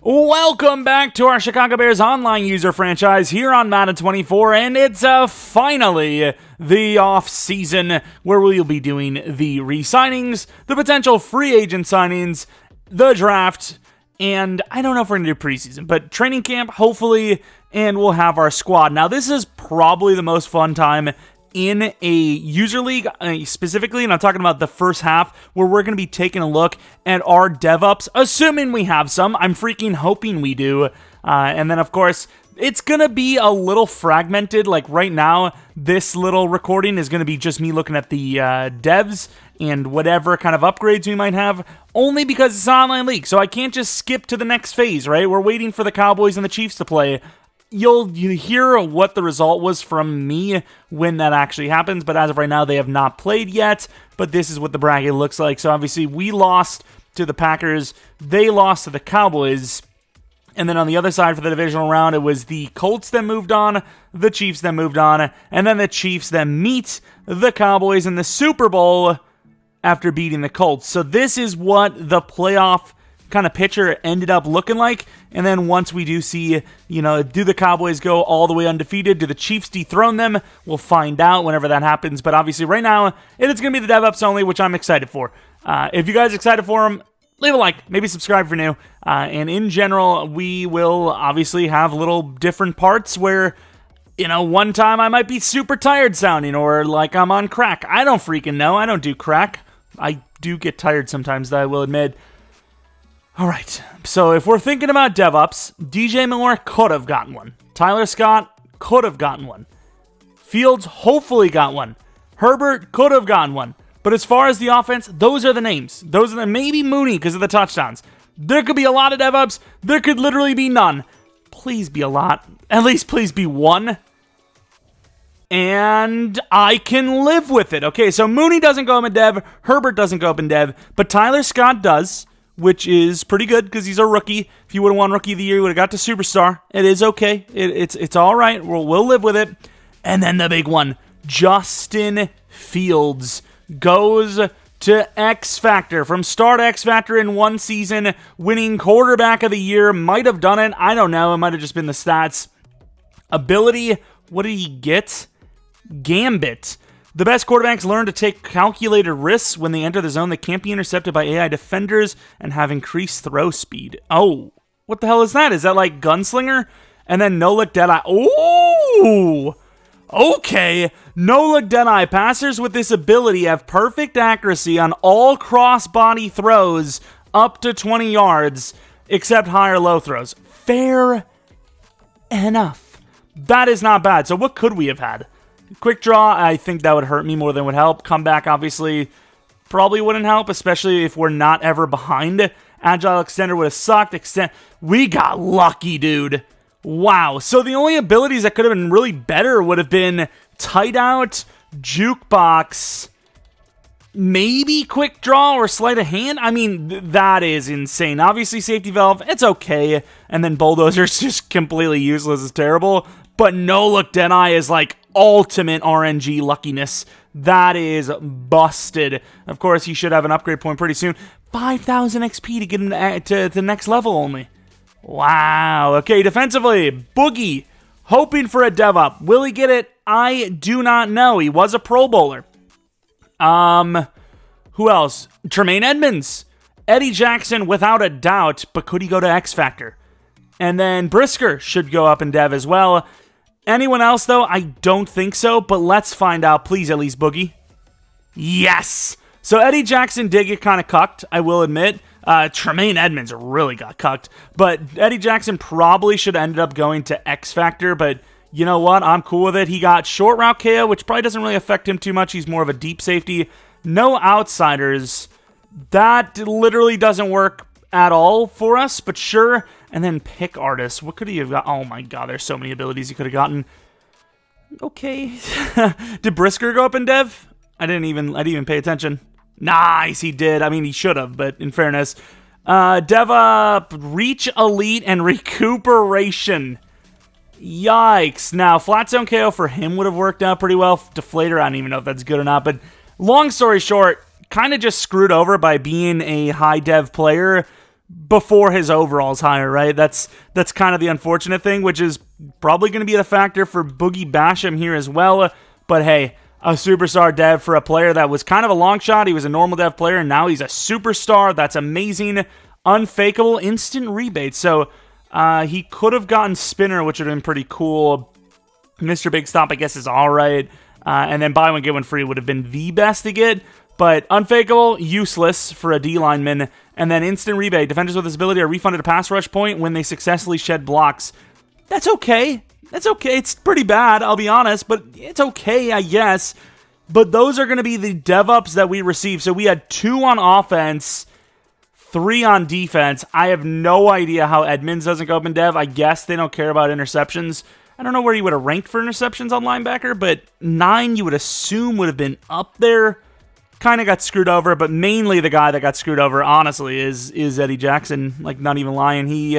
Welcome back to our Chicago Bears online user franchise here on Madden 24, and it's finally the off-season where we'll be doing the re-signings, the potential free agent signings, the draft, and I don't know if we're going to do preseason, but training camp, hopefully, and we'll have our squad. Now, this is probably the most fun time in a user league, specifically, and I'm talking about the first half, where we're going to be taking a look at our dev-ups, assuming we have some. I'm freaking hoping we do. And then, of course, it's going to be a little fragmented. Like, right now, this little recording is going to be just me looking at the devs and whatever kind of upgrades we might have, only because it's an online league, so I can't just skip to the next phase, right? We're waiting for the Cowboys and the Chiefs to play. You hear what the result was from me when that actually happens, but as of right now, they have not played yet, but this is what the bracket looks like. So obviously, we lost to the Packers, they lost to the Cowboys, and then on the other side for the divisional round, it was the Colts that moved on, the Chiefs that moved on, and then the Chiefs that meet the Cowboys in the Super Bowl after beating the Colts. So this is what the playoff kind of picture ended up looking like. And then once we do see, do the Cowboys go all the way undefeated? Do the Chiefs dethrone them? We'll find out whenever that happens. But obviously right now, it is going to be the dev-ups only, which I'm excited for. If you guys are excited for them, leave a like, maybe subscribe if you're new. And in general, we will obviously have little different parts where, one time I might be super tired sounding or like I'm on crack. I don't freaking know. I don't do crack. I do get tired sometimes, though, I will admit. All right, so if we're thinking about dev-ups, DJ Moore could have gotten one. Tyler Scott could have gotten one. Fields hopefully got one. Herbert could have gotten one. But as far as the offense, those are the names. Maybe Mooney because of the touchdowns. There could be a lot of dev-ups. There could literally be none. Please be a lot. At least please be one. And I can live with it. Okay, so Mooney doesn't go up in dev. Herbert doesn't go up in dev. But Tyler Scott does, which is pretty good because he's a rookie. If he would have won Rookie of the Year, he would have got to Superstar. It is okay. It's all right. We'll live with it. And then the big one, Justin Fields goes to X Factor. From start X Factor in one season, winning quarterback of the year. Might have done it. I don't know. It might have just been the stats. Ability, what did he get? Gambit. The best quarterbacks learn to take calculated risks when they enter the zone that can't be intercepted by AI defenders and have increased throw speed. Oh, what the hell is that? Is that like Gunslinger? And then No Look Deadeye. Oh, okay. No Look Deadeye. Passers with this ability have perfect accuracy on all cross-body throws up to 20 yards, except high or low throws. Fair enough. That is not bad. So what could we have had? Quick draw, I think that would hurt me more than would help. Comeback, obviously, probably wouldn't help, especially if we're not ever behind. Agile Extender would have sucked. We got lucky, dude. Wow. So the only abilities that could have been really better would have been Tight Out, Jukebox, maybe Quick Draw or Sleight of Hand. I mean, that is insane. Obviously, Safety Valve, it's okay. And then Bulldozer's just completely useless. It's terrible. But No Look Deadeye is like ultimate RNG luckiness. That is busted. Of course, he should have an upgrade point pretty soon. 5,000 XP to get him to the next level only. Wow. Okay, defensively, Boogie, hoping for a dev up. Will he get it? I do not know. He was a Pro Bowler. Who else? Tremaine Edmonds. Eddie Jackson, without a doubt, but could he go to X Factor? And then Brisker should go up in dev as well. Anyone else, though? I don't think so, but let's find out. Please, at least Boogie. Yes! So Eddie Jackson did get kind of cucked, I will admit. Tremaine Edmonds really got cucked. But Eddie Jackson probably should have ended up going to X Factor, but you know what? I'm cool with it. He got short route KO, which probably doesn't really affect him too much. He's more of a deep safety. No outsiders. That literally doesn't work at all for us, but sure. And then pick artist. What could he have got? Oh my god, there's so many abilities he could have gotten. Okay. Did Brisker go up in dev? I didn't even pay attention. Nice, he did. I mean, he should have, but in fairness. Dev up, Reach Elite, and Recuperation. Yikes. Now, Flat Zone KO for him would have worked out pretty well. Deflator, I don't even know if that's good or not, but long story short, kind of just screwed over by being a high dev player. before his overall's higher, right? That's kind of the unfortunate thing, which is probably going to be the factor for Boogie Basham here as well. But hey, a superstar dev for a player that was kind of a long shot. He was a normal dev player, and now he's a superstar. That's amazing. Unfakeable instant rebate. So he could have gotten Spinner, which would have been pretty cool. Mr. Big Stop, I guess, is all right. And then buy one, get one free would have been the best to get. But unfakeable, useless for a D lineman. And then instant rebate. Defenders with this ability are refunded a pass rush point when they successfully shed blocks. That's okay. That's okay. It's pretty bad, I'll be honest. But it's okay, I guess. But those are going to be the dev ups that we received. So we had 2 on offense, 3 on defense. I have no idea how Edmonds doesn't go up in dev. I guess they don't care about interceptions. I don't know where he would have ranked for interceptions on linebacker, but 9 you would assume would have been up there. Kind of got screwed over, but mainly the guy that got screwed over, honestly, is Eddie Jackson. Like, not even lying. He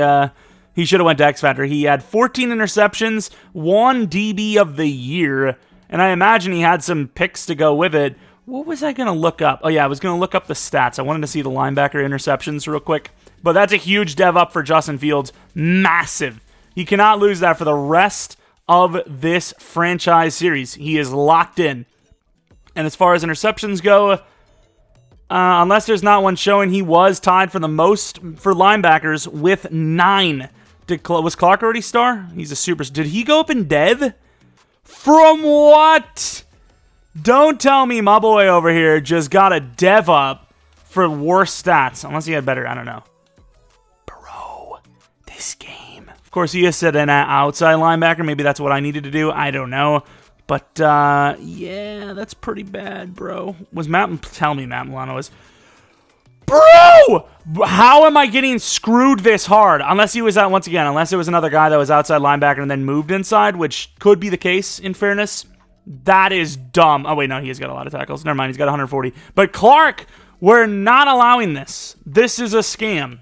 should have went to X Factor. He had 14 interceptions, 1 DB of the year, and I imagine he had some picks to go with it. What was I going to look up? Oh, yeah, I was going to look up the stats. I wanted to see the linebacker interceptions real quick. But that's a huge dev up for Justin Fields. Massive. He cannot lose that for the rest of this franchise series. He is locked in. And as far as interceptions go, unless there's not one showing, he was tied for the most for linebackers with 9. Was Clark already star? He's a super. Did he go up in dev? From what? Don't tell me my boy over here just got a dev up for worse stats. Unless he had better, I don't know. Bro, this game. Of course, he is set in at outside linebacker. Maybe that's what I needed to do. I don't know. But, yeah, that's pretty bad, bro. Tell me Matt Milano was. Bro! How am I getting screwed this hard? Unless he was once again, unless it was another guy that was outside linebacker and then moved inside, which could be the case, in fairness. That is dumb. Oh, wait, no, he's got a lot of tackles. Never mind, he's got 140. But Clark, we're not allowing this. This is a scam.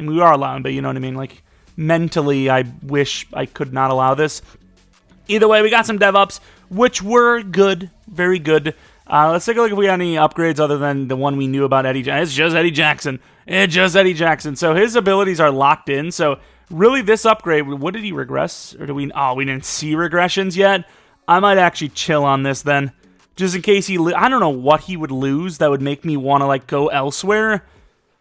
And we are allowing, but you know what I mean? Like, mentally, I wish I could not allow this. Either way, we got some dev ups, which were good, very good. Let's take a look if we got any upgrades other than the one we knew about Eddie Jackson. It's just Eddie Jackson. It's just Eddie Jackson. So his abilities are locked in. So really this upgrade, what did he regress? Or we didn't see regressions yet. I might actually chill on this then. Just in case I don't know what he would lose that would make me want to like go elsewhere.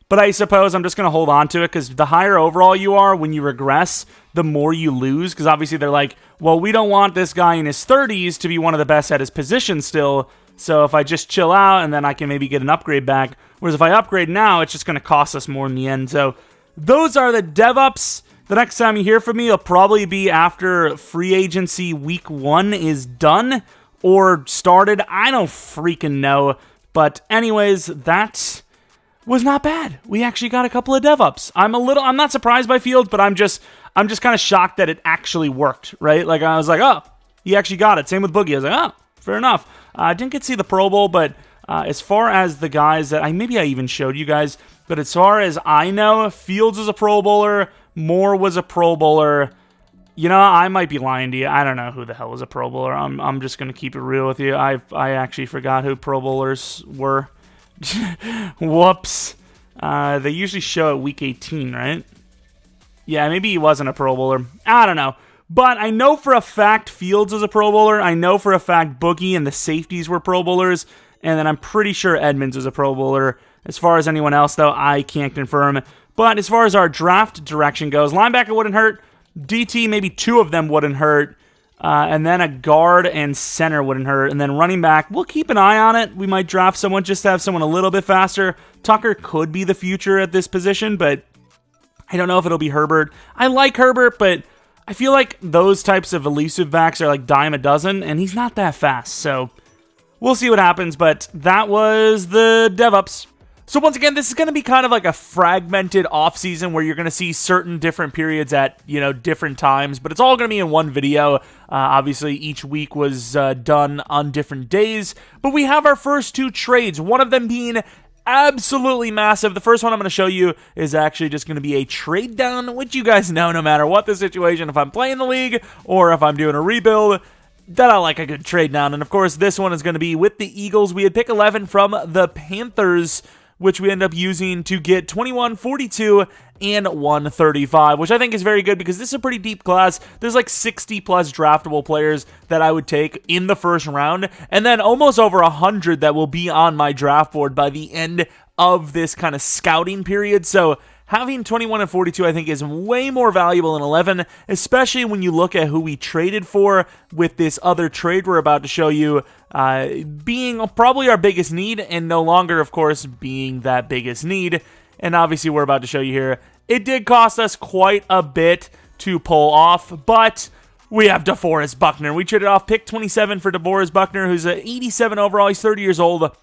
But I suppose I'm just going to hold on to it because the higher overall you are when you regress, the more you lose. Because obviously they're like, well, we don't want this guy in his 30s to be one of the best at his position still. So if I just chill out and then I can maybe get an upgrade back. Whereas if I upgrade now, it's just going to cost us more in the end. So those are the dev ups. The next time you hear from me, it'll probably be after free agency week 1 is done or started. I don't freaking know. But anyways, that was not bad. We actually got a couple of dev ups. I'm not surprised by Fields, but I'm just kind of shocked that it actually worked, right? Like I was like, oh, he actually got it. Same with Boogie. I was like, oh, fair enough. I didn't get to see the Pro Bowl, but as far as the guys that maybe I even showed you guys, but as far as I know, Fields was a Pro Bowler, Moore was a Pro Bowler. You know, I might be lying to you. I don't know who the hell was a Pro Bowler. I'm just gonna keep it real with you. I actually forgot who Pro Bowlers were. Whoops. They usually show at week 18, right? Yeah, maybe he wasn't a Pro Bowler. I don't know. But I know for a fact Fields was a Pro Bowler. I know for a fact Boogie and the safeties were Pro Bowlers. And then I'm pretty sure Edmonds was a Pro Bowler. As far as anyone else, though, I can't confirm. But as far as our draft direction goes, linebacker wouldn't hurt. DT, maybe 2 of them wouldn't hurt. And then a guard and center wouldn't hurt. And then running back, we'll keep an eye on it. We might draft someone just to have someone a little bit faster. Tucker could be the future at this position, but I don't know if it'll be Herbert. I like Herbert, but I feel like those types of elusive backs are like dime a dozen, and he's not that fast. So we'll see what happens, but that was the dev ups. So once again, this is going to be kind of like a fragmented offseason where you're going to see certain different periods at, different times, but it's all going to be in one video. Obviously, each week was done on different days, but we have our first 2 trades, one of them being absolutely massive. The first one I'm going to show you is actually just going to be a trade down, which you guys know no matter what the situation, if I'm playing the league or if I'm doing a rebuild, that I like a good trade down. And of course, this one is going to be with the Eagles. We had pick 11 from the Panthers, which we end up using to get 21, 42, and 135, which I think is very good because this is a pretty deep class. There's like 60 plus draftable players that I would take in the first round, and then almost over 100 that will be on my draft board by the end of this kind of scouting period. So having 21 and 42, I think, is way more valuable than 11, especially when you look at who we traded for with this other trade we're about to show you being probably our biggest need and no longer, of course, being that biggest need. And obviously, we're about to show you here, it did cost us quite a bit to pull off, but we have DeForest Buckner. We traded off pick 27 for DeForest Buckner, who's an 87 overall. He's 30 years old.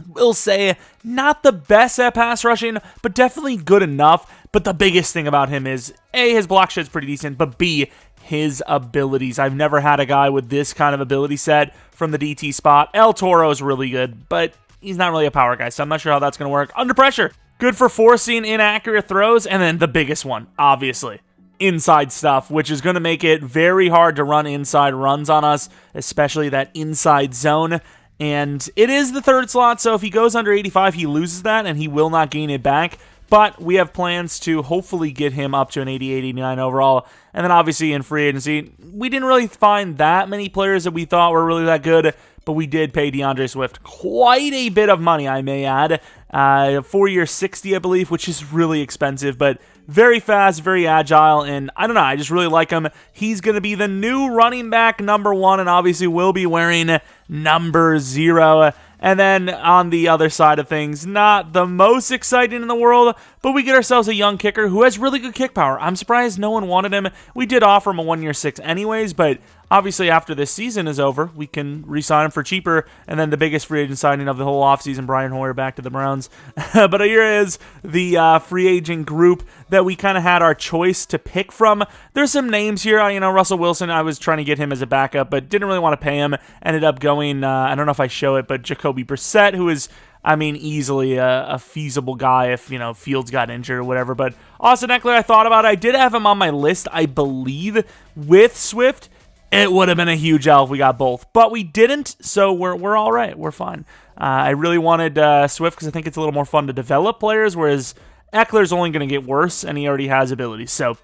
Will say not the best at pass rushing, but definitely good enough. But the biggest thing about him is A, his block shed's pretty decent, but B, his abilities. I've never had a guy with this kind of ability set from the DT spot. El Toro's really good, but he's not really a power guy, so I'm not sure how that's going to work. Under pressure, good for forcing inaccurate throws, and then the biggest one, obviously, inside stuff, which is going to make it very hard to run inside runs on us, especially that inside zone. And it is the third slot, so if he goes under 85, he loses that, and he will not gain it back. But we have plans to hopefully get him up to an 88, 89 overall. And then obviously in free agency, we didn't really find that many players that we thought were really that good, but we did pay DeAndre Swift quite a bit of money, I may add. 4-year 60, I believe, which is really expensive, but very fast, very agile, and I don't know, I just really like him. He's going to be the new running back number 1, and obviously will be wearing number 0. And then on the other side of things, not the most exciting in the world, but we get ourselves a young kicker who has really good kick power. I'm surprised no one wanted him. We did offer him a 1-year 6 anyways, but obviously after this season is over, we can re-sign him for cheaper. And then the biggest free agent signing of the whole offseason, Brian Hoyer back to the Browns. But here is the free agent group that we kind of had our choice to pick from. There's some names here. Russell Wilson, I was trying to get him as a backup, but didn't really want to pay him. Ended up going, I don't know if I show it, but Jacoby Brissett, who is, easily a feasible guy if, Fields got injured or whatever. But Austin Eckler, I thought about it. I did have him on my list, I believe, with Swift. It would have been a huge L if we got both, but we didn't, so we're all right. We're fine. I really wanted Swift because I think it's a little more fun to develop players, whereas Eckler's only going to get worse, and he already has abilities. So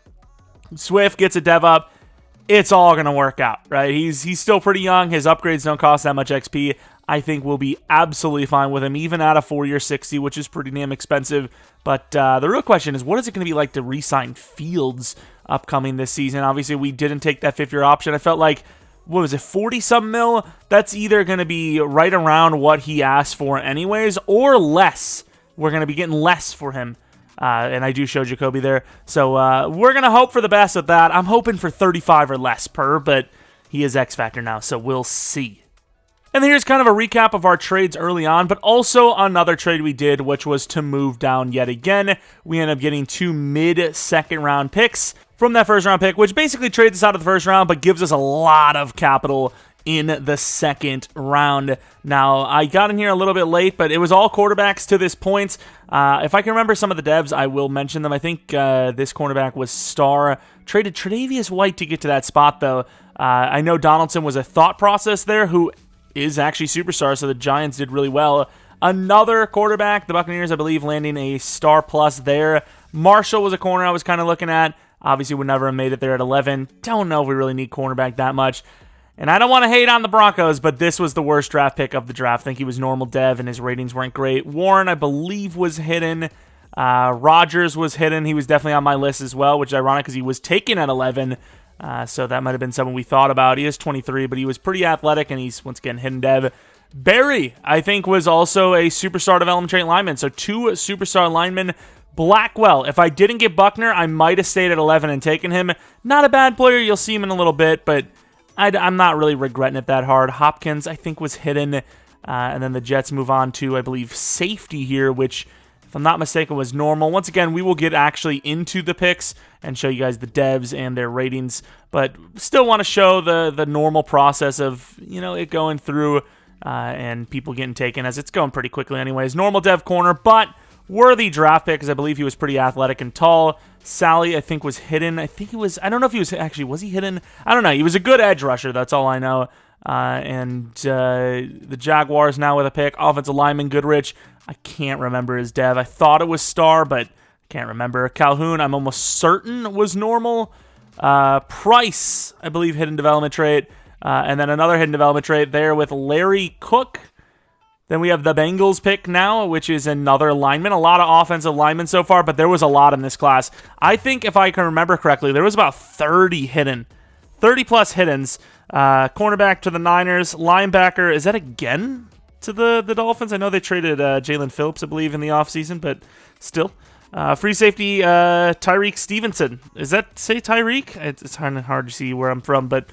Swift gets a dev up. It's all going to work out, right? He's still pretty young. His upgrades don't cost that much XP. I think we'll be absolutely fine with him, even at a 4-year 60, which is pretty damn expensive. But the real question is, what is it going to be like to re-sign Fields upcoming this season? Obviously, we didn't take that 5th-year option. I felt like, 40-some mil? That's either going to be right around what he asked for anyways, or less. We're going to be getting less for him. And I do show Jacoby there. So we're going to hope for the best with that. I'm hoping for 35 or less per, but he is X Factor now, so we'll see. And here's kind of a recap of our trades early on, but also another trade we did, which was to move down yet again. We ended up getting 2 mid-second round picks from that first round pick, which basically trades us out of the first round, but gives us a lot of capital in the second round. Now, I got in here a little bit late, but it was all quarterbacks to this point. If I can remember some of the devs, I will mention them. I think this cornerback was Star. Traded Tre'Davious White to get to that spot, though. I know Donaldson was a thought process there, who is actually superstar, so the Giants did really well. Another quarterback, the Buccaneers, I believe, landing a star plus there. Marshall was a corner I was kind of looking at. Obviously, would never have made it there at 11. Don't know if we really need cornerback that much. And I don't want to hate on the Broncos, but this was the worst draft pick of the draft. I think he was normal dev, and his ratings weren't great. Warren, I believe, was hidden. Rodgers was hidden. He was definitely on my list as well, which is ironic because he was taken at 11. So that might have been someone we thought about. He is 23, but he was pretty athletic, and he's, once again, hidden dev. Barry, I think, was also a superstar development trait lineman. So 2 superstar linemen. Blackwell, if I didn't get Buckner, I might have stayed at 11 and taken him. Not a bad player. You'll see him in a little bit, but I'm not really regretting it that hard. Hopkins, I think, was hidden. And then the Jets move on to, I believe, safety here, which, if I'm not mistaken, was normal. Once again, we will get actually into the picks and show you guys the devs and their ratings, but still want to show the normal process of, it going through and people getting taken, as it's going pretty quickly anyways. Normal dev corner, but worthy draft pick, because I believe he was pretty athletic and tall. Sally, I think, was hidden. I don't know if he was he hidden? I don't know. He was a good edge rusher. That's all I know. And the Jaguars now with a pick. Offensive lineman Goodrich. I can't remember his dev. I thought it was star, but can't remember. Calhoun, I'm almost certain was normal. Price, I believe, hidden development trait. And then another hidden development trait there with Larry Cook. Then we have the Bengals pick now, which is another lineman. A lot of offensive linemen so far, but there was a lot in this class. I think, if I can remember correctly, there was about 30 hidden. 30-plus hiddens. Cornerback to the Niners. Linebacker, is that again to the Dolphins? I know they traded Jalen Phillips, I believe, in the offseason, but still. Free safety, Tyreek Stevenson. Does that say Tyreek? It's hard to see where I'm from, but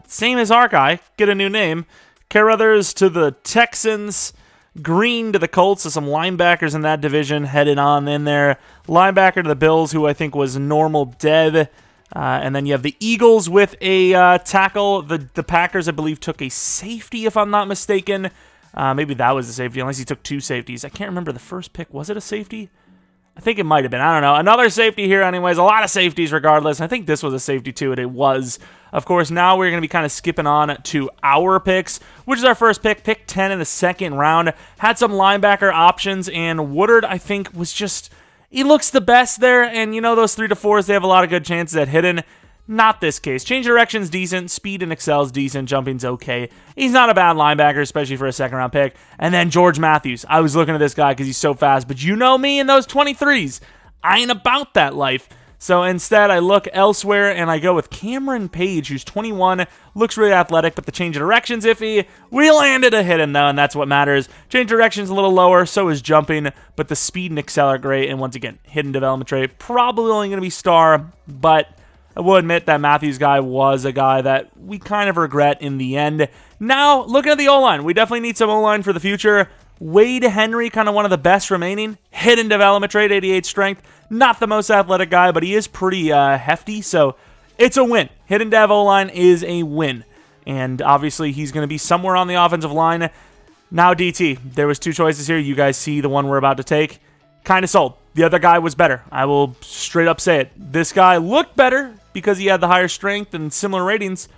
same as our guy. Get a new name. Carruthers to the Texans. Green to the Colts. So some linebackers in that division headed on in there. Linebacker to the Bills, who I think was normal dev. And then you have the Eagles with a tackle. The Packers, I believe, took a safety, if I'm not mistaken. Maybe that was a safety, unless he took two safeties. I can't remember the first pick. Was it a safety? I think it might have been. I don't know. Another safety here anyways. A lot of safeties regardless. I think this was a safety too, and it was. Of course, now we're going to be kind of skipping on to our picks, which is our first pick. Pick 10 in the second round. Had some linebacker options, and Woodard, I think, was just... He looks the best there, and you know those 3 to 4s, they have a lot of good chances at hidden. Not this case. Change direction's decent. Speed and excel's decent. Jumping's okay. He's not a bad linebacker, especially for a second-round pick. And then George Matthews. I was looking at this guy because he's so fast, but you know me in those 23s. I ain't about that life. So instead, I look elsewhere, and I go with Cameron Page, who's 21, looks really athletic, but the change of direction's iffy. We landed a hidden, though, and that's what matters. Change of direction's a little lower, so is jumping, but the speed and excel are great, and once again, hidden development trait. Probably only going to be star, but I will admit that Matthews guy was a guy that we kind of regret in the end. Now, looking at the O-line, we definitely need some O-line for the future. Wade Henry, kind of one of the best remaining. Hidden development trait, 88 strength. Not the most athletic guy, but he is pretty hefty, so it's a win. Hidden dev O-line is a win. And obviously, he's going to be somewhere on the offensive line. Now, DT, there was two choices here. You guys see the one we're about to take. Kind of sold. The other guy was better. I will straight up say it. This guy looked better because he had the higher strength and similar ratings.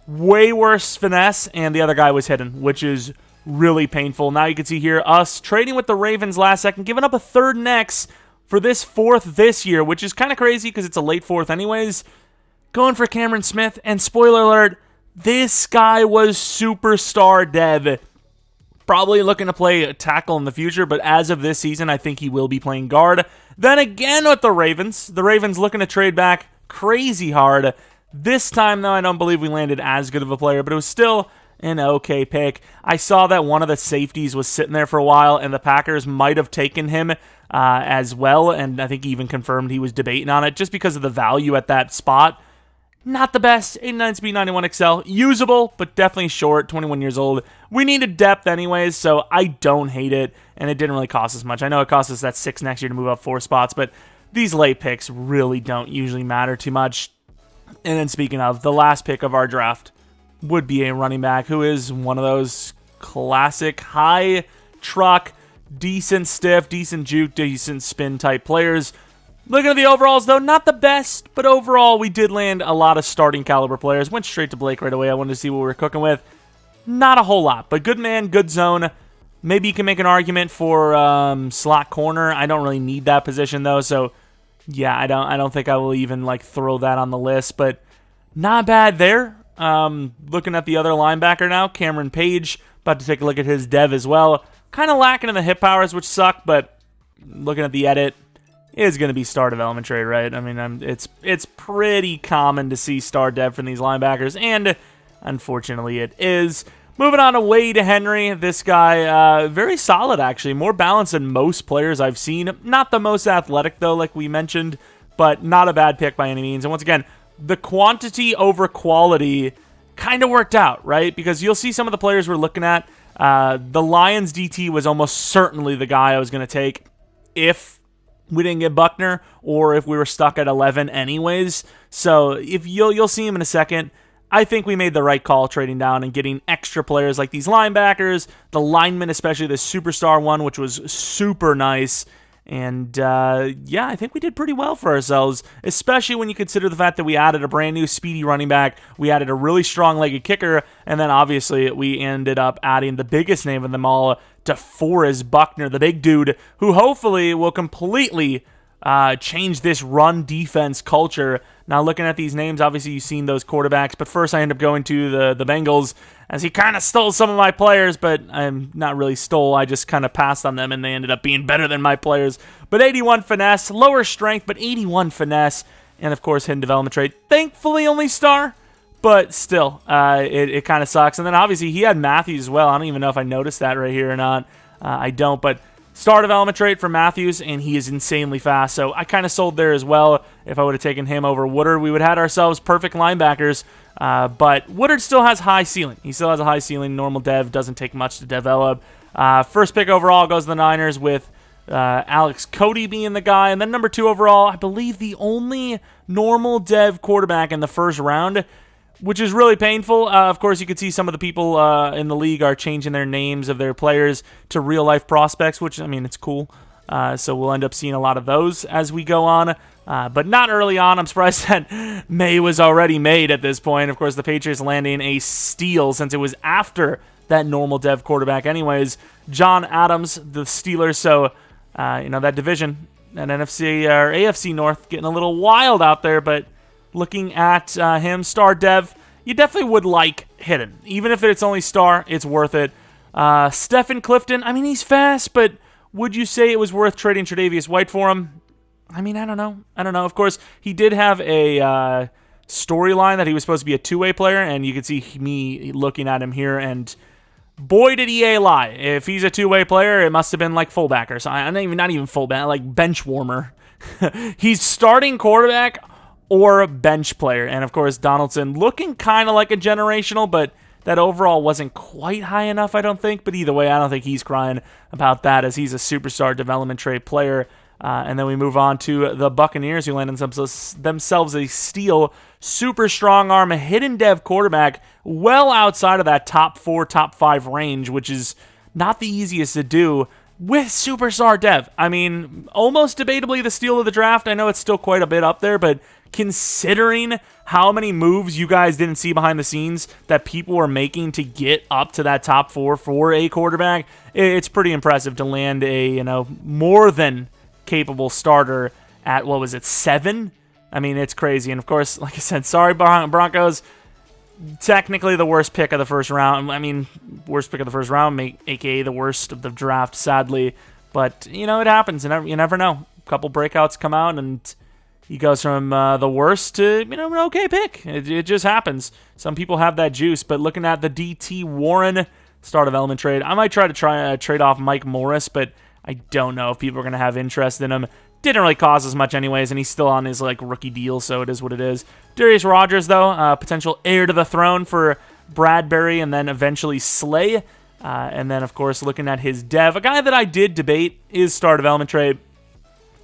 Way worse finesse, and the other guy was hidden, which is really painful. Now you can see here us trading with the Ravens last second, giving up a third next for this fourth this year, which is kind of crazy because it's a late fourth anyways. Going for Cameron Smith, and spoiler alert, this guy was superstar dev. Probably looking to play a tackle in the future, but as of this season, I think he will be playing guard. Then again with the Ravens looking to trade back crazy hard. This time, though, I don't believe we landed as good of a player, but it was still an okay pick. I saw that one of the safeties was sitting there for a while, and the Packers might have taken him as well, and I think he even confirmed he was debating on it just because of the value at that spot. Not the best. 89 speed, 91 excel. Usable, but definitely short. 21 years old. We needed depth anyways, so I don't hate it, and it didn't really cost us much. I know it cost us that 6 next year to move up 4 spots, but these late picks really don't usually matter too much. And then speaking of, the last pick of our draft would be a running back who is one of those classic high truck, decent stiff, decent juke, decent spin type players. Looking at the overalls, though, not the best, but overall we did land a lot of starting caliber players. Went straight to Blake right away. I wanted to see what we were cooking with. Not a whole lot, but good man, good zone. Maybe you can make an argument for slot corner. I don't really need that position, though, so yeah, I don't think I will even throw that on the list, but not bad there. Looking at the other linebacker now, Cameron Page. About to take a look at his dev as well. Kind of lacking in the hip powers, which suck, but looking at the edit, is going to be star development trade, right? I mean, it's pretty common to see star dev from these linebackers, and unfortunately it is. Moving on to Wade Henry. This guy, very solid, actually. More balanced than most players I've seen. Not the most athletic, though, like we mentioned, but not a bad pick by any means. And once again, the quantity over quality kind of worked out, right? Because you'll see some of the players we're looking at. The Lions DT was almost certainly the guy I was going to take if we didn't get Buckner or if we were stuck at 11 anyways. So if you'll see him in a second. I think we made the right call trading down and getting extra players like these linebackers, the linemen, especially the superstar one, which was super nice. And yeah, I think we did pretty well for ourselves, especially when you consider the fact that we added a brand new speedy running back, we added a really strong-legged kicker, and then obviously we ended up adding the biggest name of them all, DeForest Buckner, the big dude, who hopefully will completely change this run defense culture. Now, looking at these names, obviously you've seen those quarterbacks, but first I end up going to the Bengals, as he kind of stole some of my players, but I'm not really stole, I just kind of passed on them, and they ended up being better than my players. But 81 finesse, lower strength, but 81 finesse, and of course hidden development trait. Thankfully only star, but still, it kind of sucks. And then obviously he had Matthews as well. I don't even know if I noticed that right here or not. I don't, but star development trait for Matthews, and he is insanely fast. So I kind of sold there as well. If I would have taken him over Woodard, we would have had ourselves perfect linebackers. But Woodard still has high ceiling. He still has a high ceiling. Normal dev doesn't take much to develop. First pick overall goes to the Niners with Alex Cody being the guy. And then number 2 overall, I believe the only normal dev quarterback in the first round, which is really painful. Of course, you can see some of the people in the league are changing their names of their players to real-life prospects, which, I mean, it's cool. So we'll end up seeing a lot of those as we go on. But not early on. I'm surprised that May was already made at this point. Of course, the Patriots landing a steal since it was after that normal dev quarterback anyways. John Adams, the Steelers. So, that division, that NFC or AFC North, getting a little wild out there, but looking at him, star dev, you definitely would like hidden. Even if it's only star, it's worth it. Stephen Clifton, I mean, he's fast, but would you say it was worth trading Tre'Davious White for him? I mean, I don't know. Of course, he did have a storyline that he was supposed to be a two-way player, and you can see me looking at him here, and boy, did EA lie. If he's a two-way player, it must have been like fullback or something. Not even fullback, like bench warmer. He's starting quarterback or bench player. And, of course, Donaldson looking kind of like a generational, but that overall wasn't quite high enough, I don't think. But either way, I don't think he's crying about that, as he's a superstar development trait player. And then we move on to the Buccaneers, who landed themselves a steal. Super strong arm, a hidden dev quarterback, well outside of that top 4, top 5 range, which is not the easiest to do with superstar dev. I mean, almost debatably the steal of the draft. I know it's still quite a bit up there, but considering how many moves you guys didn't see behind the scenes that people were making to get up to that top 4 for a quarterback, it's pretty impressive to land a, more than capable starter at, 7? I mean, it's crazy. And of course, like I said, sorry, Broncos, technically the worst pick of the first round. I mean, worst pick of the first round, aka the worst of the draft, sadly. But, it happens. You never know. A couple breakouts come out, and he goes from the worst to, an okay pick. It just happens. Some people have that juice. But looking at the DT Warren star development trade, I might try to trade off Mike Morris, but I don't know if people are going to have interest in him. Didn't really cost as much anyways, and he's still on his rookie deal, so it is what it is. Darius Rogers, though, potential heir to the throne for Bradbury and then eventually Slay. And then, of course, looking at his dev, a guy that I did debate his star development trade.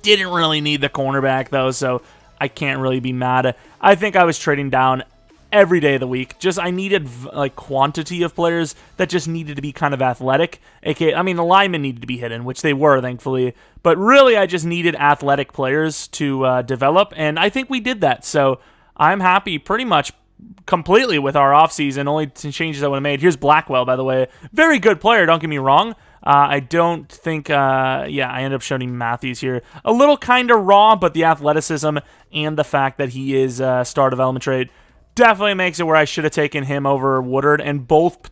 Didn't really need the cornerback, though, so I can't really be mad. I think I was trading down every day of the week. I needed quantity of players that just needed to be kind of athletic. The linemen needed to be hidden, which they were, thankfully. But really, I just needed athletic players to develop, and I think we did that. So I'm happy pretty much completely with our offseason. Only changes I would have made. Here's Blackwell, by the way. Very good player, don't get me wrong. I don't think, I ended up showing Matthews here. A little kind of raw, but the athleticism and the fact that he is a star development trait definitely makes it where I should have taken him over Woodard. And both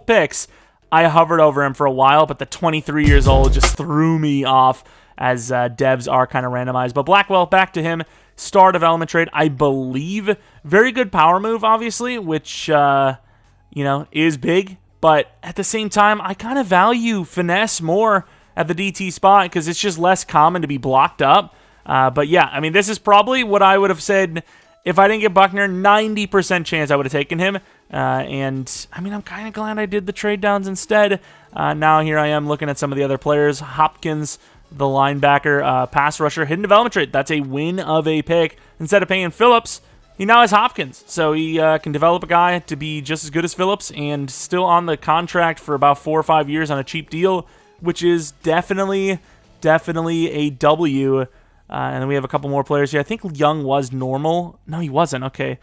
picks, I hovered over him for a while, but the 23 years old just threw me off, as devs are kind of randomized. But Blackwell, back to him. Star development trade, I believe. Very good power move, obviously, which, is big. But at the same time, I kind of value finesse more at the DT spot because it's just less common to be blocked up. But yeah, this is probably what I would have said if I didn't get Buckner. 90% chance I would have taken him. And I'm kind of glad I did the trade downs instead. Now here I am looking at some of the other players. Hopkins, the linebacker, pass rusher, hidden development trait. That's a win of a pick. Instead of paying Phillips, he now has Hopkins, so he can develop a guy to be just as good as Phillips and still on the contract for about 4 or 5 years on a cheap deal, which is definitely definitely a W. And then we have a couple more players here. I think Young was normal. No, he wasn't. Okay.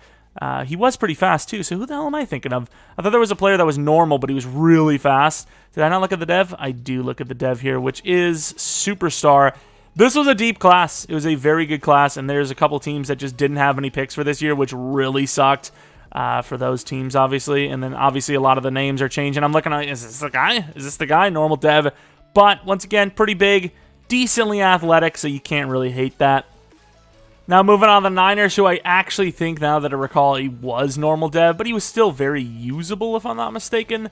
He was pretty fast, too. So who the hell am I thinking of? I thought there was a player that was normal, but he was really fast. Did I not look at the dev? I do look at the dev here, which is Superstar. This was a deep class. It was a very good class, and there's a couple teams that just didn't have any picks for this year, which really sucked for those teams, obviously. And then, obviously, a lot of the names are changing. I'm looking at, is this the guy? Is this the guy? Normal dev. But, once again, pretty big, decently athletic, so you can't really hate that. Now, moving on to the Niners, who I actually think, now that I recall, he was normal dev, but he was still very usable, if I'm not mistaken.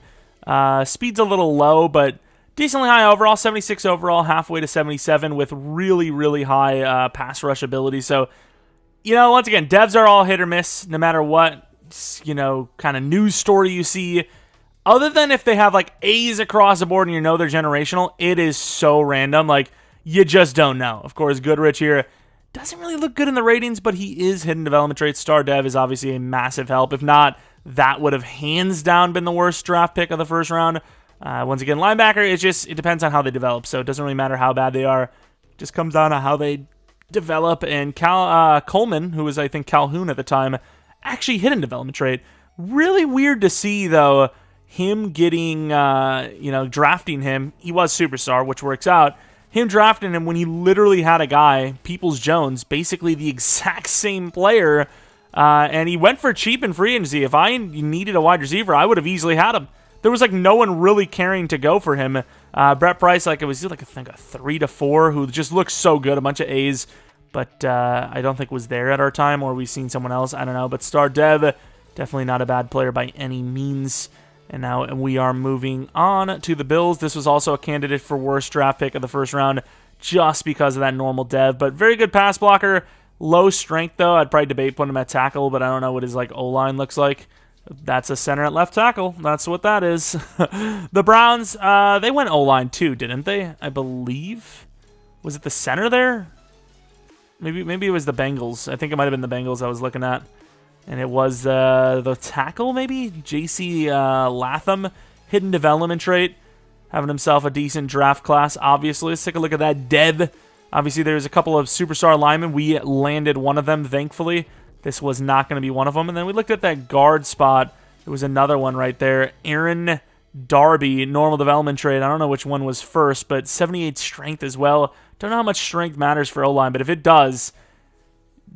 Speed's a little low, but decently high overall, 76 overall, halfway to 77, with really, really high pass rush ability. So, once again, devs are all hit or miss, no matter what, kind of news story you see. Other than if they have, A's across the board and they're generational, it is so random. You just don't know. Of course, Goodrich here doesn't really look good in the ratings, but he is hidden development traits. Star Dev is obviously a massive help. If not, that would have hands down been the worst draft pick of the first round. Once again, linebacker, it depends on how they develop, so it doesn't really matter how bad they are. It just comes down to how they develop. And Coleman, who was, I think, Calhoun at the time, actually hidden development trait. Really weird to see, though, him getting, drafting him. He was Superstar, which works out. Him drafting him when he literally had a guy, Peoples-Jones, basically the exact same player, and he went for cheap in free agency. If I needed a wide receiver, I would have easily had him. There was no one really caring to go for him. Brett Price, it was I think a 3 to 4, who just looks so good, a bunch of A's, but I don't think was there at our time, or we've seen someone else, I don't know. But Star Dev, definitely not a bad player by any means. And now we are moving on to the Bills. This was also a candidate for worst draft pick of the first round just because of that normal dev. But very good pass blocker. Low strength, though. I'd probably debate putting him at tackle, but I don't know what his O-line looks like. That's a center at left tackle. That's what that is. The Browns, they went O-line too, didn't they? I believe. Was it the center there? Maybe it was the Bengals. I think it might have been the Bengals I was looking at. And it was the tackle, maybe? J.C. Latham, hidden development trait, having himself a decent draft class, obviously. Let's take a look at that dev. Obviously, there's a couple of superstar linemen. We landed one of them, thankfully. This was not going to be one of them. And then we looked at that guard spot. There was another one right there. Aaron Darby, normal development trait. I don't know which one was first, but 78 strength as well. Don't know how much strength matters for O-line, but if it does,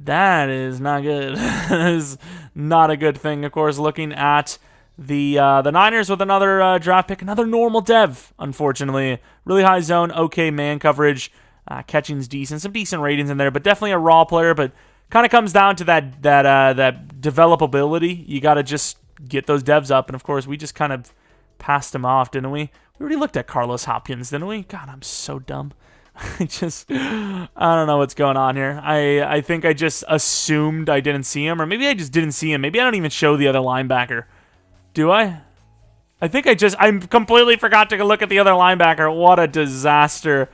that is not good. That is not a good thing. Of course, looking at the Niners with another draft pick, another normal dev, unfortunately. Really high zone, okay man coverage. Catching's decent. Some decent ratings in there, but definitely a raw player. But kind of comes down to that developability. You got to just get those devs up. And, of course, we just kind of passed him off, didn't we? We already looked at Carlos Hopkins, didn't we? God, I'm so dumb. I don't know what's going on here. I think I just assumed I didn't see him, or maybe I just didn't see him. Maybe I don't even show the other linebacker. Do I? I think I completely forgot to look at the other linebacker. What a disaster.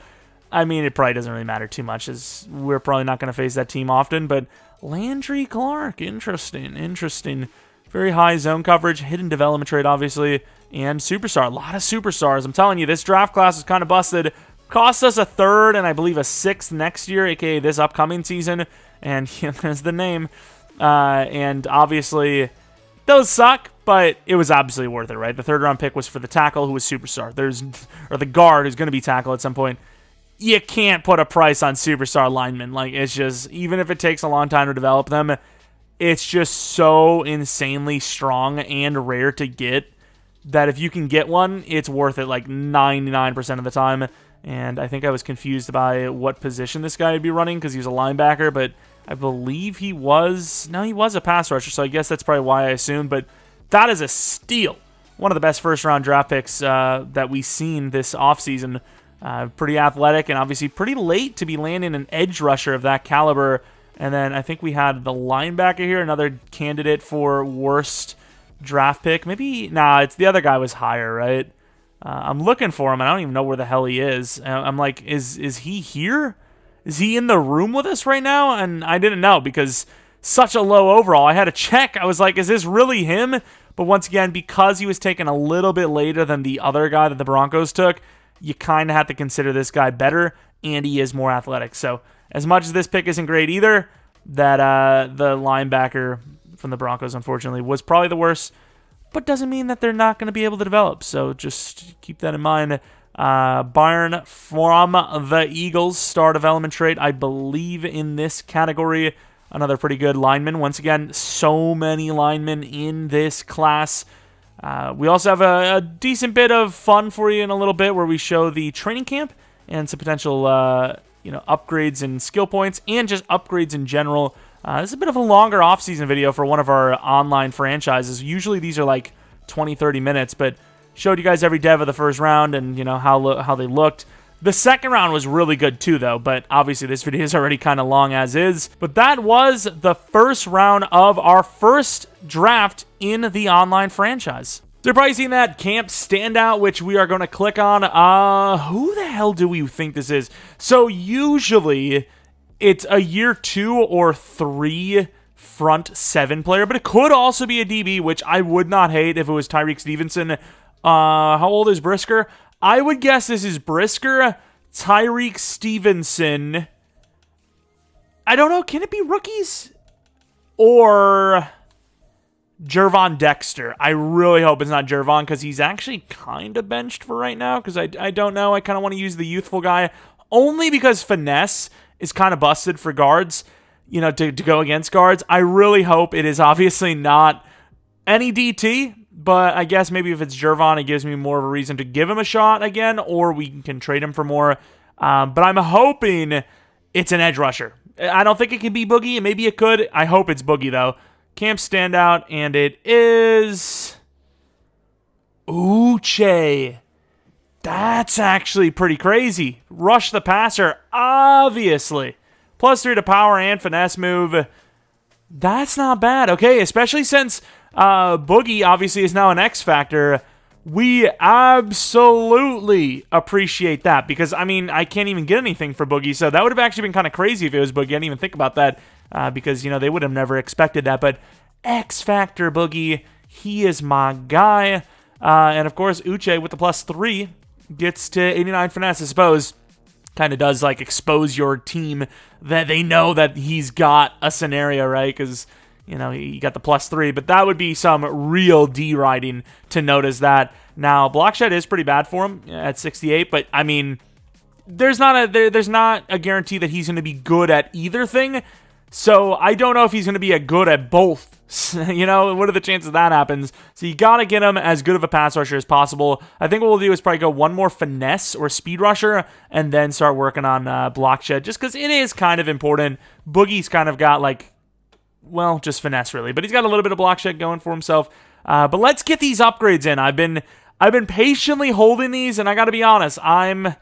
I mean, it probably doesn't really matter too much, as we're probably not going to face that team often, but Landry Clark, interesting. Very high zone coverage, hidden development trait, obviously, and superstar. A lot of superstars. I'm telling you, this draft class is kind of busted. Cost us a 3rd and I believe a 6th next year, aka this upcoming season. And there's the name. And obviously, those suck, but it was absolutely worth it, right? The 3rd round pick was for the tackle, who was superstar. Or the guard, who's going to be tackle at some point. You can't put a price on superstar linemen. It's just, even if it takes a long time to develop them, it's just so insanely strong and rare to get that if you can get one, it's worth it 99% of the time. And I think I was confused by what position this guy would be running because he was a linebacker, but I believe he was a pass rusher, so I guess that's probably why I assumed. But that is a steal. One of the best first-round draft picks that we've seen this offseason. Pretty athletic and obviously pretty late to be landing an edge rusher of that caliber. And then I think we had the linebacker here, another candidate for worst draft pick. It's the other guy was higher, right? I'm looking for him, and I don't even know where the hell he is. I'm like, is he here? Is he in the room with us right now? And I didn't know because such a low overall. I had to check. I was like, is this really him? But once again, because he was taken a little bit later than the other guy that the Broncos took, you kind of have to consider this guy better. and he is more athletic. So as much as this pick isn't great either, that the linebacker from the Broncos, unfortunately, was probably the worst, but doesn't mean that they're not going to be able to develop. So just keep that in mind. Byron from the Eagles, star development trait, I believe, in this category. Another pretty good lineman. Once again, so many linemen in this class. We also have a decent bit of fun for you in a little bit where we show the training camp and some potential upgrades and skill points and just upgrades in general. This is a bit of a longer offseason video for one of our online franchises. Usually these are like 20, 30 minutes, but showed you guys every dev of the first round and how they looked. The second round was really good too, though, but obviously this video is already kind of long as is. But that was the first round of our first draft in the online franchise. So you're probably seeing that camp standout, which we are going to click on. Who the hell do we think this is? So usually it's a year 2 or 3 front 7 player, but it could also be a DB, which I would not hate if it was Tyreek Stevenson. How old is Brisker? I would guess this is Brisker, Tyreek Stevenson. I don't know. Can it be rookies? Or Jervon Dexter. I really hope it's not Jervon because he's actually kind of benched for right now because I don't know. I kind of want to use the youthful guy only because finesse is kind of busted for guards, to go against guards. I really hope it is obviously not any DT. But I guess maybe if it's Jervon, it gives me more of a reason to give him a shot again, or we can trade him for more. But I'm hoping it's an edge rusher. I don't think it can be Boogie. Maybe it could. I hope it's Boogie, though. Camp standout, and it is Uche. That's actually pretty crazy. Rush the passer, obviously. +3 to power and finesse move. That's not bad. Okay, especially since Boogie obviously is now an X Factor. We absolutely appreciate that because, I can't even get anything for Boogie, so that would have actually been kind of crazy if it was Boogie. I didn't even think about that because, they would have never expected that, but X Factor Boogie, he is my guy. And, of course, Uche with the +3 gets to 89 finesse, I suppose. Kind of does, expose your team that they know that he's got a scenario, right? Because, you got the +3, but that would be some real D-riding to notice that. Now, block shed is pretty bad for him at 68, but, there's not a guarantee that he's going to be good at either thing, so I don't know if he's going to be good at both. What are the chances that happens? So you got to get him as good of a pass rusher as possible. I think what we'll do is probably go one more finesse or speed rusher and then start working on block shed, just because it is kind of important. Boogie's kind of got just finesse really, but he's got a little bit of block shed going for himself. But let's get these upgrades in. I've been patiently holding these, and I got to be honest, my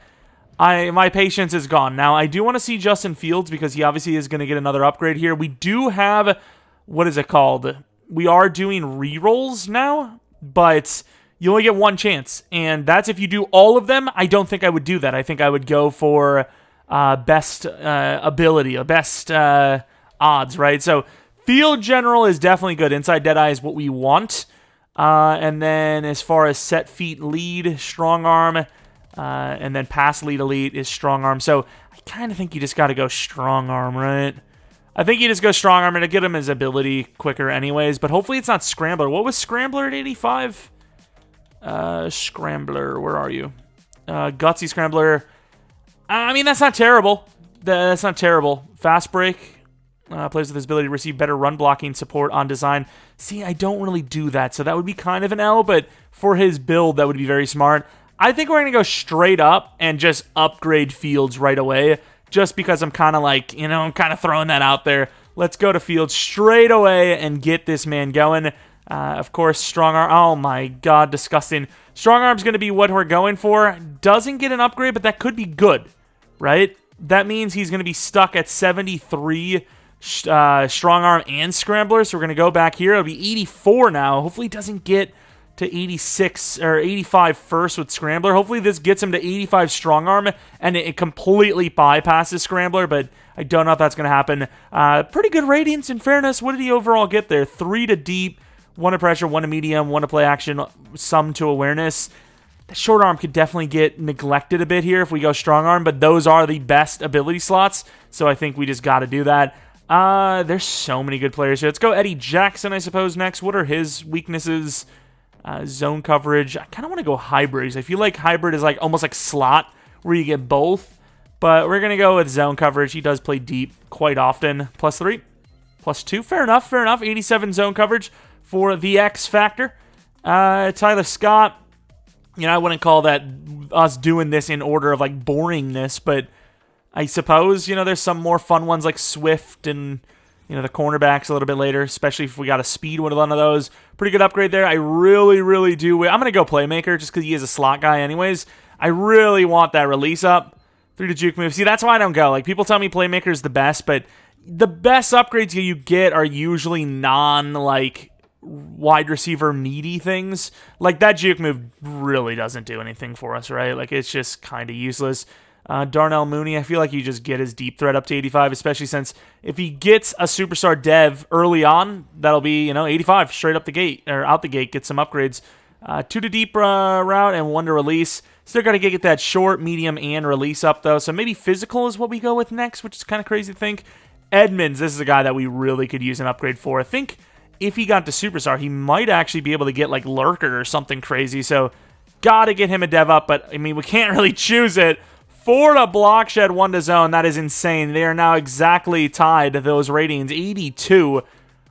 patience is gone. Now, I do want to see Justin Fields because he obviously is going to get another upgrade here. We do have, what is it called? We are doing rerolls now, but you only get one chance, and that's if you do all of them. I don't think I would do that. I think I would go for best ability, or best odds, right? So field general is definitely good. Inside Deadeye is what we want. And then as far as set feet lead, strong arm, and then pass lead elite is strong arm. So I kind of think you just got to go strong arm, right? I think you just go strong arm and to get him his ability quicker anyways, but hopefully it's not Scrambler. What was Scrambler at 85? Scrambler, where are you? Gutsy Scrambler. That's not terrible. That's not terrible. Fast break. Plays with his ability to receive better run blocking support on design. See, I don't really do that, so that would be kind of an L, but for his build, that would be very smart. I think we're going to go straight up and just upgrade Fields right away, just because I'm kind of I'm kind of throwing that out there. Let's go to Fields straight away and get this man going. Of course, strong arm. Oh my god, disgusting. Strong arm's going to be what we're going for. Doesn't get an upgrade, but that could be good, right? That means he's going to be stuck at 73 strong arm and scrambler, so we're going to go back here. It'll be 84 now. Hopefully he doesn't get to 86 or 85 first with scrambler. Hopefully this gets him to 85 strong arm and it completely bypasses scrambler, but I don't know if that's going to happen. Pretty good ratings in fairness. What did he overall get there? 3 to deep, 1 to pressure, 1 to medium, 1 to play action, some to awareness. The short arm could definitely get neglected a bit here if we go strong arm, but those are the best ability slots, so I think we just got to do that. There's so many good players here. Let's go Eddie Jackson, I suppose, next. What are his weaknesses? Zone coverage. I kind of want to go hybrids. I feel like hybrid is like almost like slot where you get both, but we're going to go with zone coverage. He does play deep quite often. +3, +2. Fair enough, fair enough. 87 zone coverage for the X Factor. Tyler Scott. You know, I wouldn't call that us doing this in order of like boringness, but I suppose, you know, there's some more fun ones like Swift and, you know, the cornerbacks a little bit later, especially if we got a speed with one of those. Pretty good upgrade there. I really, really do. I'm going to go Playmaker just because he is a slot guy anyways. I really want that release up. 3 to juke move. See, that's why I don't go. Like, people tell me Playmaker is the best, but the best upgrades you get are usually like, wide receiver needy things. Like, that juke move really doesn't do anything for us, right? Like, it's just kind of useless. Darnell Mooney, I feel like you just get his deep threat up to 85, especially since if he gets a superstar dev early on, that'll be, you know, 85 straight up the gate, or out the gate, get some upgrades. 2 to deep route and 1 to release. Still got to get that short, medium, and release up, though. So maybe physical is what we go with next, which is kind of crazy to think. Edmonds, this is a guy that we really could use an upgrade for. I think if he got to superstar, he might actually be able to get like Lurker or something crazy. So got to get him a dev up, but I mean, we can't really choose it. 4 to block shed, 1 to zone. That is insane. They are now exactly tied to those ratings. 82.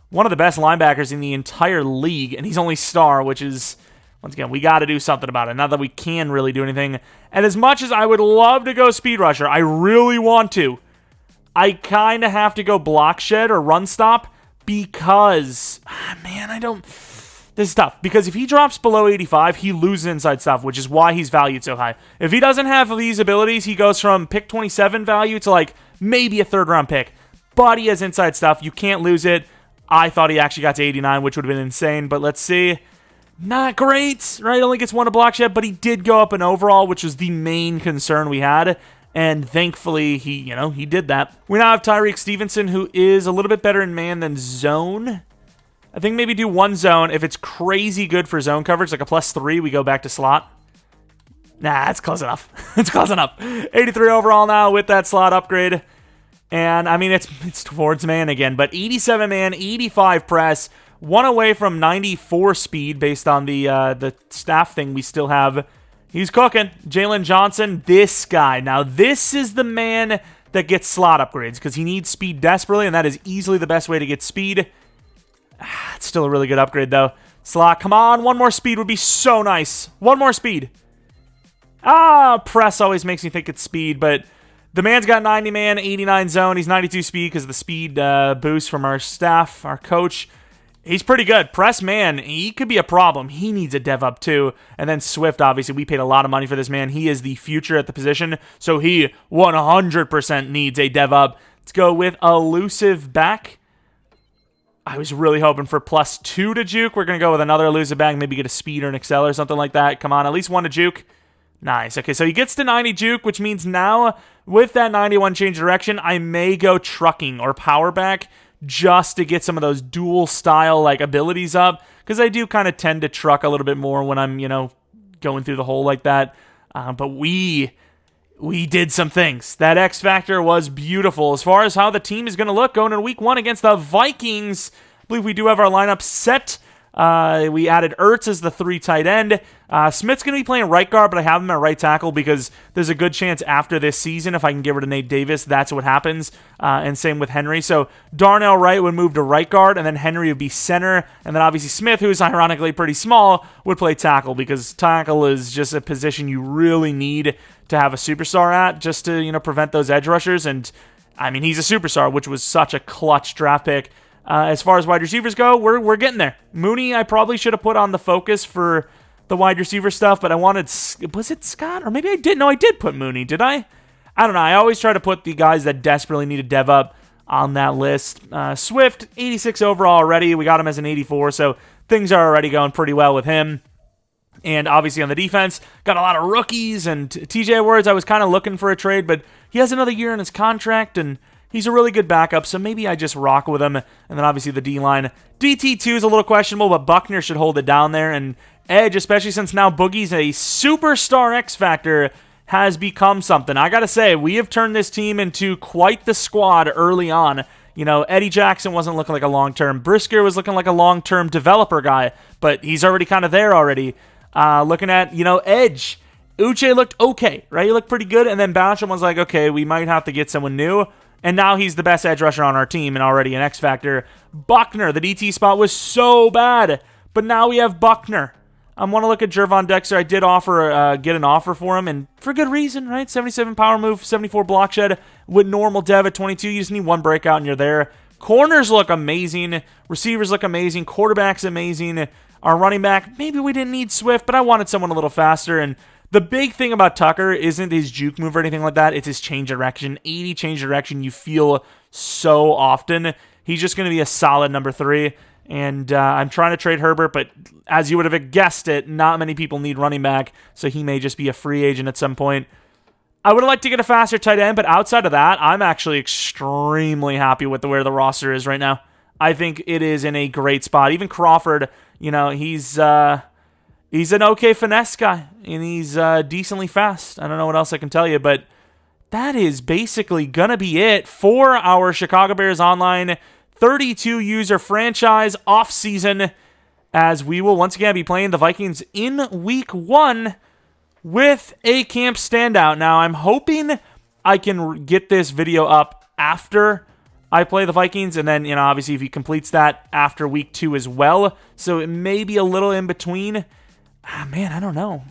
One of the best linebackers in the entire league, and he's only star, which is, once again, we got to do something about it. Not that we can really do anything. And as much as I would love to go speed rusher, I really want to, I kind of have to go block shed or run stop because, man, this is tough. Because if he drops below 85, he loses inside stuff, which is why he's valued so high. If he doesn't have these abilities, he goes from pick 27 value to like maybe a 3rd round pick. But he has inside stuff. You can't lose it. I thought he actually got to 89, which would have been insane. But let's see. Not great, right? Only gets 1 to block shed, but he did go up in overall, which was the main concern we had. And thankfully, he did that. We now have Tyreek Stevenson, who is a little bit better in man than zone. I think maybe do 1 zone. If it's crazy good for zone coverage, like a +3, we go back to slot. Nah, that's close enough. It's close enough. 83 overall now with that slot upgrade. And, I mean, it's towards man again. But 87 man, 85 press. 1 away from 94 speed based on the staff thing we still have. He's cooking. Jalen Johnson, this guy. Now, this is the man that gets slot upgrades because he needs speed desperately, and that is easily the best way to get speed. It's still a really good upgrade, though. Slot, come on. 1 more speed would be so nice. 1 more speed. Press always makes me think it's speed, but the man's got 90 man, 89 zone. He's 92 speed because of the speed boost from our staff, our coach. He's pretty good. Press man, he could be a problem. He needs a dev up too. And then Swift, obviously, we paid a lot of money for this man. He is the future at the position, so he 100% needs a dev up. Let's go with elusive back. I was really hoping for +2 to juke. We're going to go with another elusive back, maybe get a speed or an excel or something like that. Come on, at least 1 to juke. Nice. Okay, so he gets to 90 juke, which means now with that 91 change direction, I may go trucking or power back just to get some of those dual style like abilities up, because I do kind of tend to truck a little bit more when I'm, going through the hole like that. But we did some things. That X Factor was beautiful. As far as how the team is going to look going into week 1 against the Vikings, I believe we do have our lineup set. We added Ertz as the 3 tight end. Smith's going to be playing right guard, but I have him at right tackle because there's a good chance after this season, if I can get rid of Nate Davis, that's what happens. And same with Henry. So Darnell Wright would move to right guard, and then Henry would be center. And then obviously Smith, who's ironically pretty small, would play tackle because tackle is just a position you really need to have a superstar at just to, prevent those edge rushers. And, I mean, he's a superstar, which was such a clutch draft pick. As far as wide receivers go, we're getting there. Mooney, I probably should have put on the focus for the wide receiver stuff, but I wanted, was it Scott? Or maybe I did. No, I did put Mooney, did I? I don't know. I always try to put the guys that desperately need a dev up on that list. Swift, 86 overall already. We got him as an 84, so things are already going pretty well with him. And obviously on the defense, got a lot of rookies, and TJ Edwards, I was kind of looking for a trade, but he has another year in his contract, and he's a really good backup, so maybe I just rock with him. And then obviously the D-line. DT2 is a little questionable, but Buckner should hold it down there. And edge, especially since now Boogie's a superstar X Factor, has become something. I gotta say, we have turned this team into quite the squad early on. You know, Eddie Jackson wasn't looking like a long-term. Brisker was looking like a long-term developer guy, but he's already kind of there already. Looking at, you know, edge. Uche looked okay, right? He looked pretty good, and then Basham was like, okay, we might have to get someone new. And now he's the best edge rusher on our team and already an X Factor. Buckner, the DT spot was so bad, but now we have Buckner. I want to look at Gervon Dexter. I did get an offer for him, and for good reason, right? 77 power move, 74 block shed with normal dev at 22. You just need one breakout, and you're there. Corners look amazing. Receivers look amazing. Quarterback's amazing. Our running back, maybe we didn't need Swift, but I wanted someone a little faster. And the big thing about Tucker isn't his juke move or anything like that. It's his change of direction. 80 change of direction you feel so often. He's just going to be a solid number 3. And I'm trying to trade Herbert, but as you would have guessed it, not many people need running back, so he may just be a free agent at some point. I would like to get a faster tight end, but outside of that, I'm actually extremely happy with where the roster is right now. I think it is in a great spot. Even Crawford, you know, he's an okay finesse guy, and he's decently fast. I don't know what else I can tell you, but that is basically going to be it for our Chicago Bears Online 32 user franchise off-season, as we will once again be playing the Vikings in week 1 with a camp standout. Now, I'm hoping I can get this video up after I play the Vikings, and then, you know, obviously if he completes that after week 2 as well, so it may be a little in between. Man, I don't know.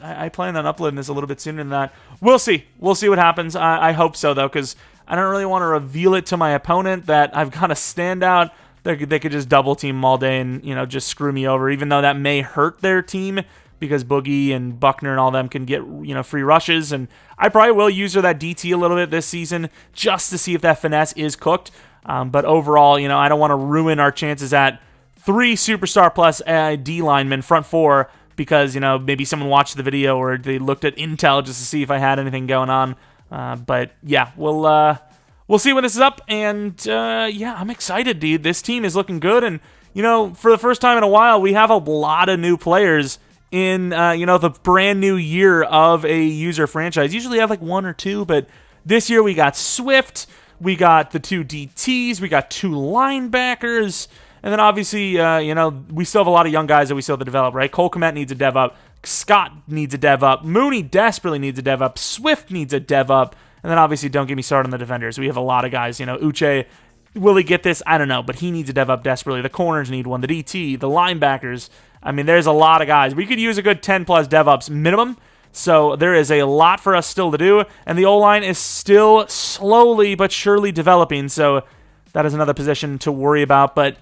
I plan on uploading this a little bit sooner than that. We'll see. We'll see what happens. I hope so, though, because I don't really want to reveal it to my opponent that I've got a standout. They could just double team all day and, you know, just screw me over, even though that may hurt their team because Boogie and Buckner and all them can get, you know, free rushes. And I probably will use that DT a little bit this season just to see if that finesse is cooked. But overall, you know, I don't want to ruin our chances at 3 superstar plus D linemen, front 4, because, you know, maybe someone watched the video or they looked at intel just to see if I had anything going on. But yeah, we'll see when this is up, and yeah, I'm excited, dude. This team is looking good, and you know, for the first time in a while, we have a lot of new players in you know, the brand new year of a user franchise. Usually have like 1 or 2, but this year we got Swift, we got the 2 DTs, we got 2 linebackers, and then obviously you know, we still have a lot of young guys that we still have to develop, right? Cole Kmet needs a dev up. Scott needs a dev up. Mooney desperately needs a dev up. Swift needs a dev up. And then obviously don't get me started on the defenders. We have a lot of guys. You know, Uche, will he get this? I don't know, but he needs a dev up desperately. The corners need one. The DT, the linebackers. I mean, there's a lot of guys. We could use a good 10-plus dev ups minimum. So there is a lot for us still to do. And the O-line is still slowly but surely developing. So that is another position to worry about. But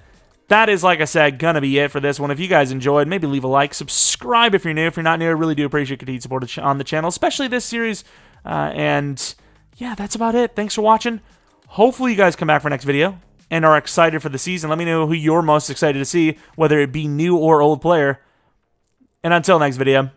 that is, like I said, going to be it for this one. If you guys enjoyed, maybe leave a like. Subscribe if you're new. If you're not new, I really do appreciate continued support on the channel, especially this series. And yeah, that's about it. Thanks for watching. Hopefully you guys come back for next video and are excited for the season. Let me know who you're most excited to see, whether it be new or old player. And until next video,